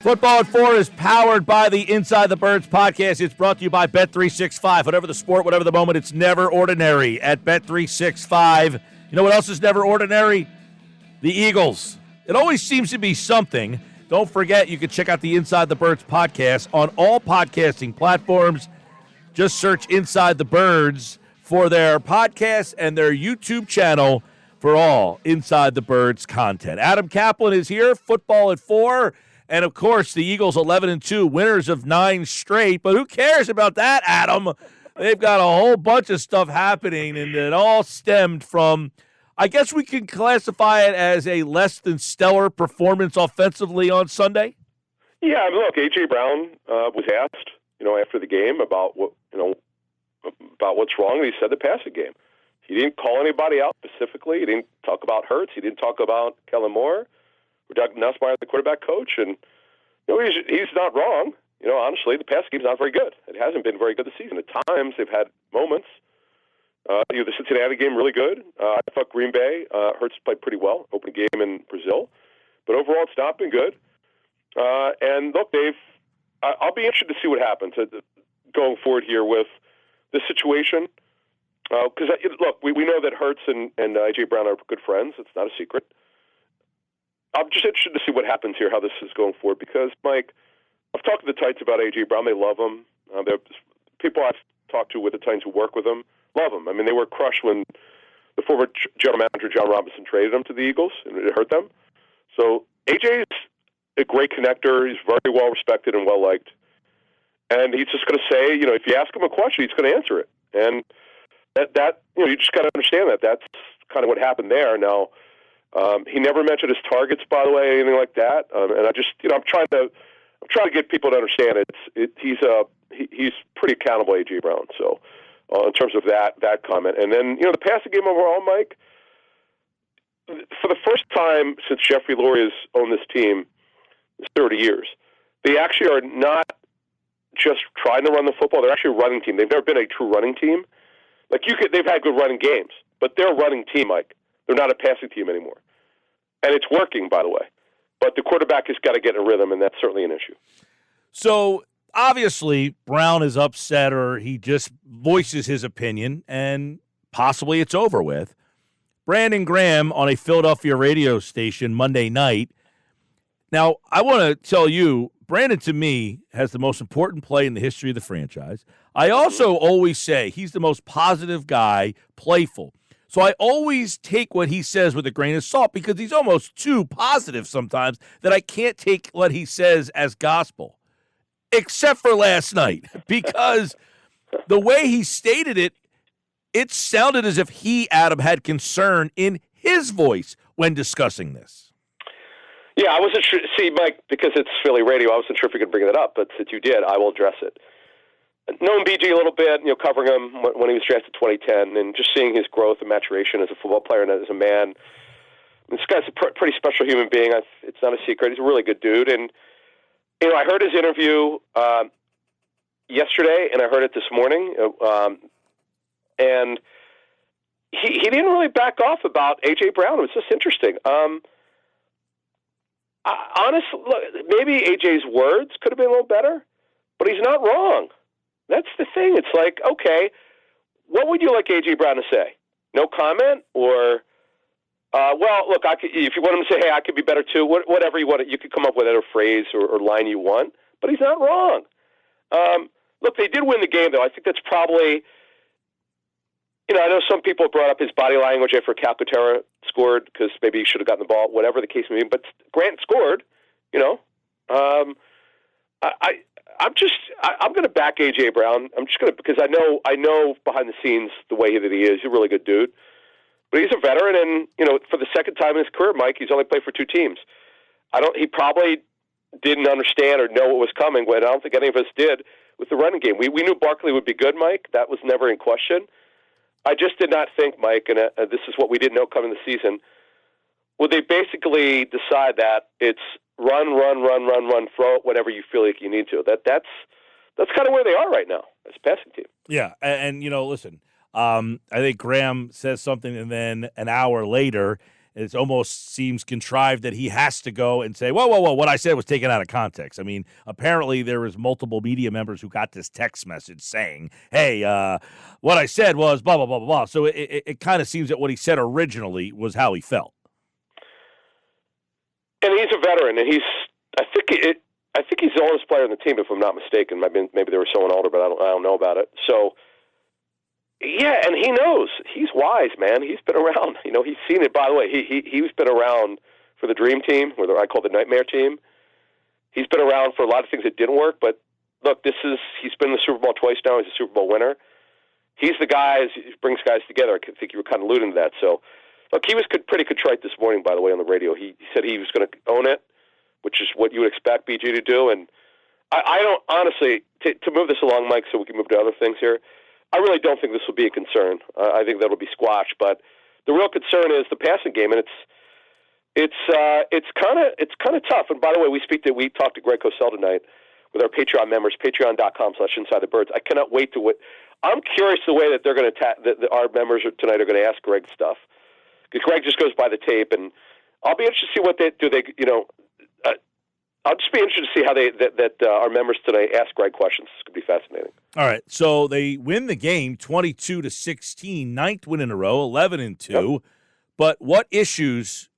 Football at 4 is powered by the Inside the Birds podcast. It's brought to you by Bet365. Whatever the sport, whatever the moment, it's never ordinary at Bet365. You know what else is never ordinary? The Eagles. It always seems to be something. Don't forget, you can check out the Inside the Birds podcast on all podcasting platforms. Just search Inside the Birds for their podcast and their YouTube channel for all Inside the Birds content. Adam Caplan is here, Football at 4. And, of course, the Eagles 11-2, winners of 9 straight. But who cares about that, Adam? They've got a whole bunch of stuff happening, and it all stemmed from, I guess we can classify it as a less than stellar performance offensively on Sunday. Yeah, look, A.J. Brown was asked, after the game about about what's wrong, and he said the passing game. He didn't call anybody out specifically. He didn't talk about Hurts. He didn't talk about Kellen Moore. Doug Nussmeier, the quarterback coach, and he's not wrong. Honestly, the pass game's not very good. It hasn't been very good this season. At times, they've had moments. The Cincinnati game really good. I thought Green Bay, Hurts played pretty well, opening game in Brazil, but overall, it's not been good. And look, I'll be interested to see what happens going forward here with this situation. Because look, we know that Hurts and A.J. Brown are good friends. It's not a secret. I'm just interested to see what happens here, how this is going forward, because, Mike, I've talked to the Titans about A.J. Brown. They love him. People I've talked to with the Titans who work with him love him. I mean, they were crushed when the former general manager, John Robinson, traded him to the Eagles, and it hurt them. So A.J. is a great connector. He's very well respected and well liked. And he's just going to say, if you ask him a question, he's going to answer it. And that you just got to understand that. That's kind of what happened there. Now, he never mentioned his targets, by the way, anything like that. And I just, I'm trying to get people to understand it. He's pretty accountable, A.J. Brown. So, in terms of that comment, and then the passing game overall, Mike, for the first time since Jeffrey Lurie has owned this team, it's 30 years. They actually are not just trying to run the football; they're actually a running team. They've never been a true running team. They've had good running games, but they're a running team, Mike. They're not a passing team anymore. And it's working, by the way. But the quarterback has got to get in a rhythm, and that's certainly an issue. So, obviously, Brown is upset, or he just voices his opinion, and possibly it's over with. Brandon Graham on a Philadelphia radio station Monday night. Now, I want to tell you, Brandon, to me, has the most important play in the history of the franchise. I also always say he's the most positive guy, playful. So I always take what he says with a grain of salt because he's almost too positive sometimes that I can't take what he says as gospel, except for last night, because the way he stated it, it sounded as if he, Adam, had concern in his voice when discussing this. Yeah, I wasn't sure. See, Mike, because it's Philly radio, I wasn't sure if you could bring that up, but since you did, I will address it. Knowing BG a little bit, covering him when he was drafted in 2010, and just seeing his growth and maturation as a football player and as a man. This guy's a pretty special human being. It's not a secret. He's a really good dude. And, I heard his interview yesterday, and I heard it this morning. And he didn't really back off about A.J. Brown. It was just interesting. Honestly, look, maybe A.J.'s words could have been a little better, but he's not wrong. That's the thing. It's like, okay, what would you like A.J. Brown to say? No comment? Or, well, look, if you want him to say, hey, I could be better too, whatever you want, you could come up with whatever phrase or line you want, but he's not wrong. Look, they did win the game, though. I think that's probably, I know some people brought up his body language after Calcaterra scored because maybe he should have gotten the ball, whatever the case may be, but Grant scored, I'm going to back A.J. Brown. I'm just going to, because I know behind the scenes the way that he is. He's a really good dude. But he's a veteran, and, for the second time in his career, Mike, he's only played for 2 teams. He probably didn't understand or know what was coming, but I don't think any of us did with the running game. We knew Barkley would be good, Mike. That was never in question. I just did not think, Mike, and this is what we didn't know coming the season, would they basically decide that it's run, throw it, whatever you feel like you need to. That's kind of where they are right now as a passing team. Yeah, and listen, I think Graham says something, and then an hour later, it almost seems contrived that he has to go and say, whoa, what I said was taken out of context. I mean, apparently there was multiple media members who got this text message saying, hey, what I said was blah, blah, blah, blah, blah. So it kind of seems that what he said originally was how he felt. And he's a veteran, and I think he's the oldest player on the team, if I'm not mistaken. Maybe there was someone older, but I don't know about it. So, yeah, and he knows. He's wise, man. He's been around. He's seen it. By the way, he's been around for the Dream Team, or I call the Nightmare Team. He's been around for a lot of things that didn't work. But look, he's been in the Super Bowl twice now. He's a Super Bowl winner. He's the guy who brings guys together. I think you were kind of alluding to that. So, look, he was pretty contrite this morning, by the way, on the radio. He said he was going to own it, which is what you would expect BG to do. And I don't, honestly, to move this along, Mike, so we can move to other things here, I really don't think this will be a concern. I think that'll be squashed. But the real concern is the passing game, and it's kind of tough. And by the way, we talked to Greg Cosell tonight with our Patreon members, patreon.com/InsideTheBirds. I cannot wait to I'm curious the way that they're going to that our members tonight are going to ask Greg stuff, because Greg just goes by the tape, and I'll be interested to see what they do. I'll just be interested to see how that our members today ask Greg questions. It's going to be fascinating. All right, so they win the game 22-16, ninth win in a row, 11-2. Yep. But what issues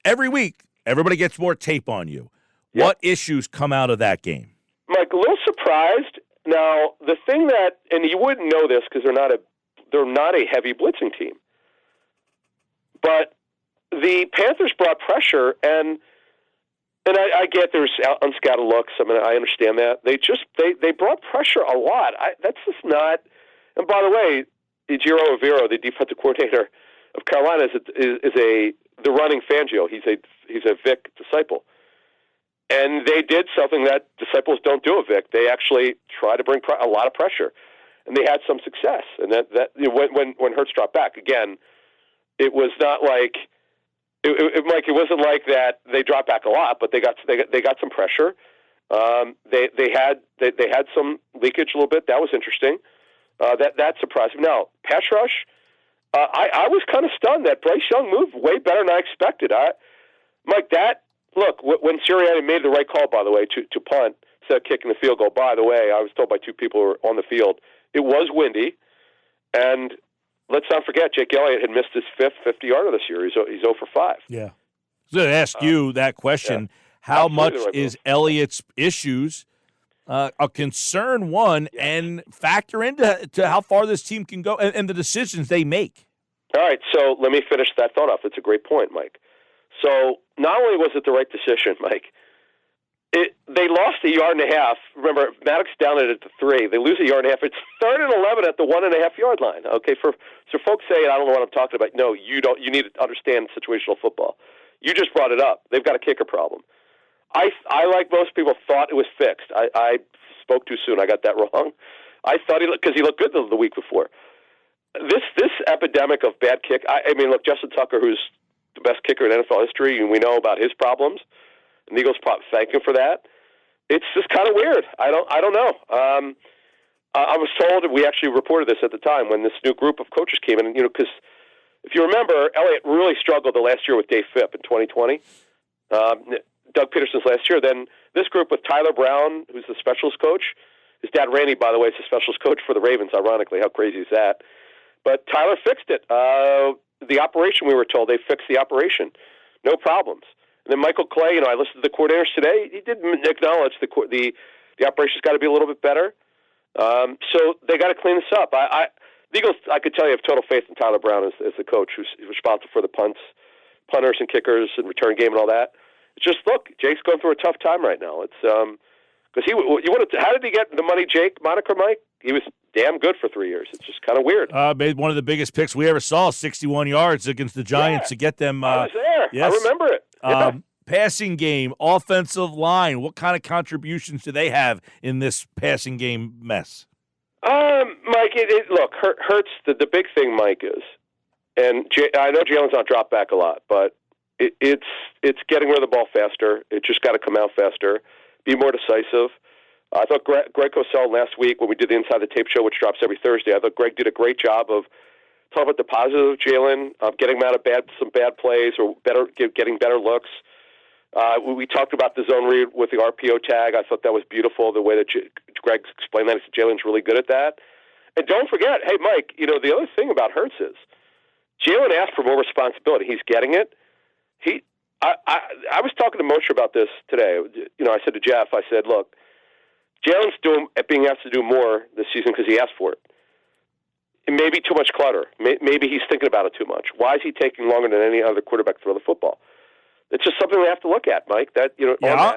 every week? Everybody gets more tape on you. Yep. What issues come out of that game? Mike, a little surprised. Now, the thing that, and you wouldn't know this because they're not a heavy blitzing team, but the Panthers brought pressure, and I get there's unscattered looks. I mean, I understand that. They brought pressure a lot. That's just not. And by the way, Ejiro Evero, the defensive coordinator of Carolina, is the running Fangio. He's a Vic disciple, and they did something that disciples don't do. Vic, they actually try to bring a lot of pressure, and they had some success. And that when Hurts dropped back again, it was not like. Mike, it wasn't like that. They dropped back a lot, but they got some pressure. They had some leakage a little bit. That was interesting. That surprised me. Now, pass rush. I was kind of stunned that Bryce Young moved way better than I expected. Mike, when Sirianni made the right call, by the way, to punt instead of kicking the field goal. By the way, I was told by two people who were on the field it was windy, and. Let's not forget, Jake Elliott had missed his fifth 50-yarder this year. He's 0 for 5. Yeah. I was going to ask you that question. Yeah. How much is Elliott's issues a concern, and factor into how far this team can go and the decisions they make? All right, so let me finish that thought off. It's a great point, Mike. So not only was it the right decision, Mike, they lost a yard and a half. Remember, Maddox down it at the 3. They lose a yard and a half. It's 3rd and 11 at the 1.5-yard line. Okay, so folks say I don't know what I'm talking about. No, you don't. You need to understand situational football. You just brought it up. They've got a kicker problem. I like most people, thought it was fixed. I spoke too soon. I got that wrong. I thought because he looked good the week before. This epidemic of bad kick. I mean, look, Justin Tucker, who's the best kicker in NFL history, and we know about his problems. And the Eagles probably thank him for that. It's just kind of weird. I don't know. I was told, we actually reported this at the time when this new group of coaches came in. Because if you remember, Elliott really struggled the last year with Dave Phipp in 2020. Doug Peterson's last year. Then this group with Tyler Brown, who's the specialist coach. His dad, Randy, by the way, is the specialist coach for the Ravens, ironically. How crazy is that? But Tyler fixed it. The operation, we were told, they fixed the operation. No problems. And then Michael Clay, I listened to the coordinators today. He did acknowledge the operation's got to be a little bit better. So they got to clean this up. The Eagles, I could tell you, have total faith in Tyler Brown as the coach who's responsible for the punters and kickers and return game and all that. It's just, look, Jake's going through a tough time right now. It's because how did he get the money Jake moniker, Mike? He was damn good for 3 years. It's just kind of weird. Made one of the biggest picks we ever saw, 61 yards against the Giants to get them. I was there. Yes. I remember it. Yeah. Passing game, offensive line, what kind of contributions do they have in this passing game mess? Mike, look, Hurts, the big thing, Mike, is, and I know Jalen's not dropped back a lot, but it's getting rid of the ball faster. It just got to come out faster, be more decisive. I thought Greg Cosell last week when we did the Inside the Tape show, which drops every Thursday, I thought Greg did a great job of talk about the positive of Jalen, getting him out of some bad plays or getting better looks. We talked about the zone read with the RPO tag. I thought that was beautiful, the way that Greg explained that. He said Jalen's really good at that. And don't forget, hey, Mike, the other thing about Hurts is Jalen asked for more responsibility. He's getting it. I was talking to Moshe about this today. I said to Jeff, I said, look, Jalen's being asked to do more this season because he asked for it. It may be too much clutter. Maybe he's thinking about it too much. Why is he taking longer than any other quarterback to throw the football? It's just something we have to look at, Mike.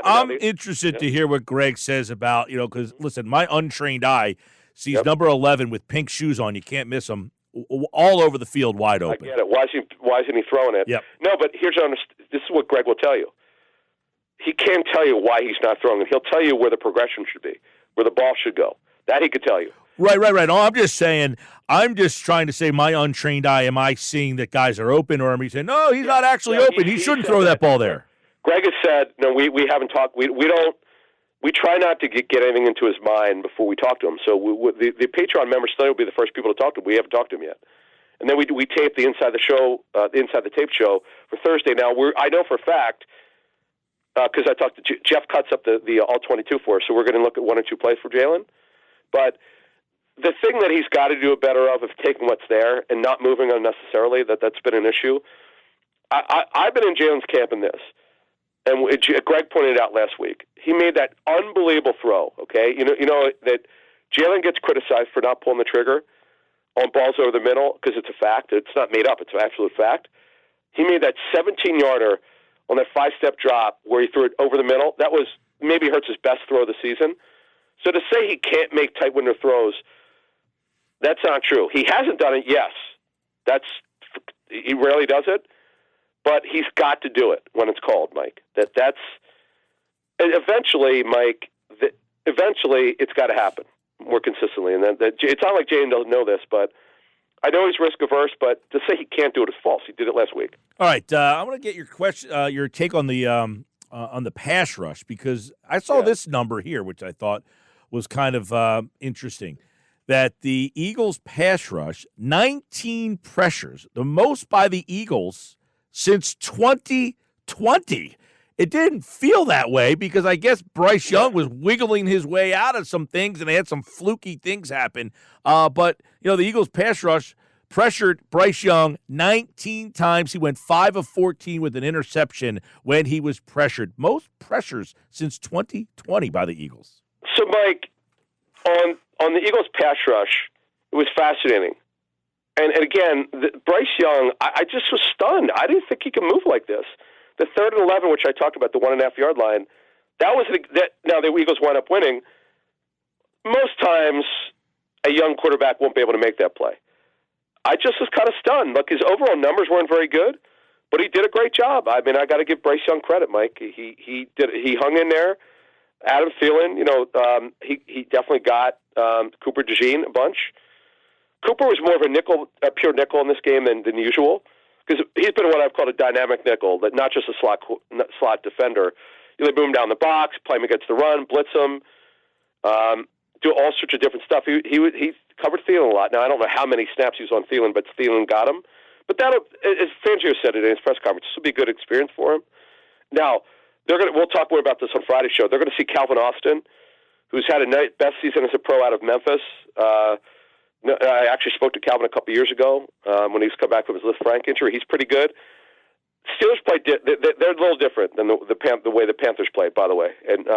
I'm interested to hear what Greg says about, because, listen, my untrained eye sees number 11 with pink shoes on. You can't miss him. All over the field, wide open. I get it. Why isn't he throwing it? Yep. No, but this is what Greg will tell you. He can't tell you why he's not throwing it. He'll tell you where the progression should be, where the ball should go. That he could tell you. Right. No, I'm just trying to say my untrained eye, am I seeing that guys are open, or am I saying, no, he's not actually open. He shouldn't throw that ball there. Greg has said, no, we haven't talked. We try not to get anything into his mind before we talk to him. So the Patreon members today will be the first people to talk to him. We haven't talked to him yet. And then we tape the Inside the Tape show for Thursday. Now, I know for a fact, because I talked to Jeff cuts up the all-22 for us, so we're going to look at one or two plays for Jalen. But the thing that he's got to do a better of taking what's there and not moving unnecessarily, that's been an issue. I've been in Jalen's camp in this. And Greg pointed out last week, he made that unbelievable throw. Okay, you know that Jalen gets criticized for not pulling the trigger on balls over the middle because it's a fact. It's not made up; it's an absolute fact. He made that 17-yarder on that 5-step drop where he threw it over the middle. That was maybe Hurts' best throw of the season. So to say he can't make tight window throws, that's not true. He hasn't done it. Yes, he rarely does it. But he's got to do it when it's called, Mike. That's eventually, Mike. Eventually, it's got to happen more consistently. And it's not like Jalen doesn't know this, but I know he's risk averse. But to say he can't do it is false. He did it last week. All right, I want to get your question, your take on the pass rush, because I saw this number here, which I thought was kind of interesting. That the Eagles' pass rush, 19 pressures, the most by the Eagles since 2020. It didn't feel that way because I guess Bryce Young was wiggling his way out of some things and they had some fluky things happen. But the Eagles pass rush pressured Bryce Young 19 times. He went 5 of 14 with an interception when he was pressured. Most pressures since 2020 by the Eagles. So, Mike, on the Eagles pass rush, it was fascinating. And again, Bryce Young, I just was stunned. I didn't think he could move like this. The 3rd and 11, which I talked about, the 1.5-yard line, now the Eagles wound up winning. Most times, a young quarterback won't be able to make that play. I just was kind of stunned. Look, his overall numbers weren't very good, but he did a great job. I mean, I got to give Bryce Young credit, Mike. He hung in there. Adam Thielen, he definitely got Cooper DeJean a bunch. Cooper was more of a pure nickel in this game than usual, because he's been what I've called a dynamic nickel, that not just a slot defender. They move him down the box, play him against the run, blitz him, do all sorts of different stuff. He covered Thielen a lot. Now, I don't know how many snaps he was on Thielen, but Thielen got him. But as Fangio said it in his press conference, this will be a good experience for him. Now, we'll talk more about this on Friday's show. They're going to see Calvin Austin, who's had a best season as a pro out of Memphis. I actually spoke to Calvin a couple years ago when he's come back from his Liz Frank injury. He's pretty good. Steelers play; they're a little different than the way the Panthers play, by the way. And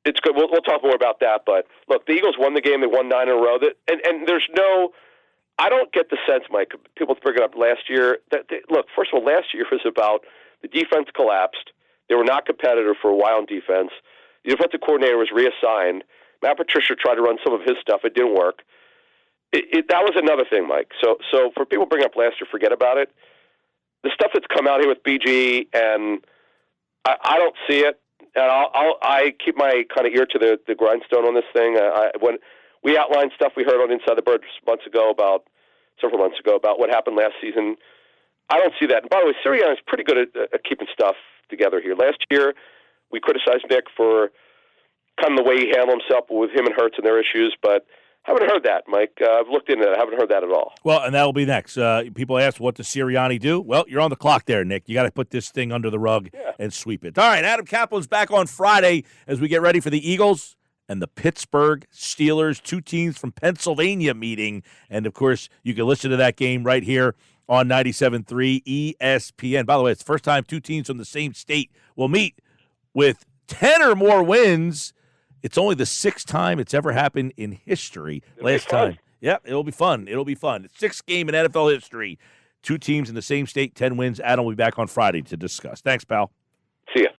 it's good. We'll talk more about that. But look, the Eagles won the game. They won 9 in a row. And there's no. I don't get the sense, Mike. People bring it up last year. Look, first of all, last year was about the defense collapsed. They were not competitive for a while in defense. The defensive coordinator was reassigned. Matt Patricia tried to run some of his stuff. It didn't work. That was another thing, Mike. So for people bring up last year, forget about it. The stuff that's come out here with BG, and I don't see it. And I keep my kind of ear to the grindstone on this thing. When we outlined stuff we heard on Inside the Birds several months ago about what happened last season, I don't see that. And by the way, Sirianni is pretty good at keeping stuff together here. Last year, we criticized Nick for kind of the way he handled himself with him and Hurts and their issues, but Haven't heard that, Mike. I've looked into it. I haven't heard that at all. Well, and that'll be next. People ask, what does Sirianni do? Well, you're on the clock there, Nick. You got to put this thing under the rug and sweep it. All right, Adam Caplan's back on Friday as we get ready for the Eagles and the Pittsburgh Steelers, two teams from Pennsylvania meeting. And, of course, you can listen to that game right here on 97.3 ESPN. By the way, it's the first time two teams from the same state will meet with 10 or more wins. It's only the sixth time it's ever happened in history. Last time. Yep, it'll be fun. It'll be fun. Sixth game in NFL history. Two teams in the same state, 10 wins. Adam will be back on Friday to discuss. Thanks, pal. See ya.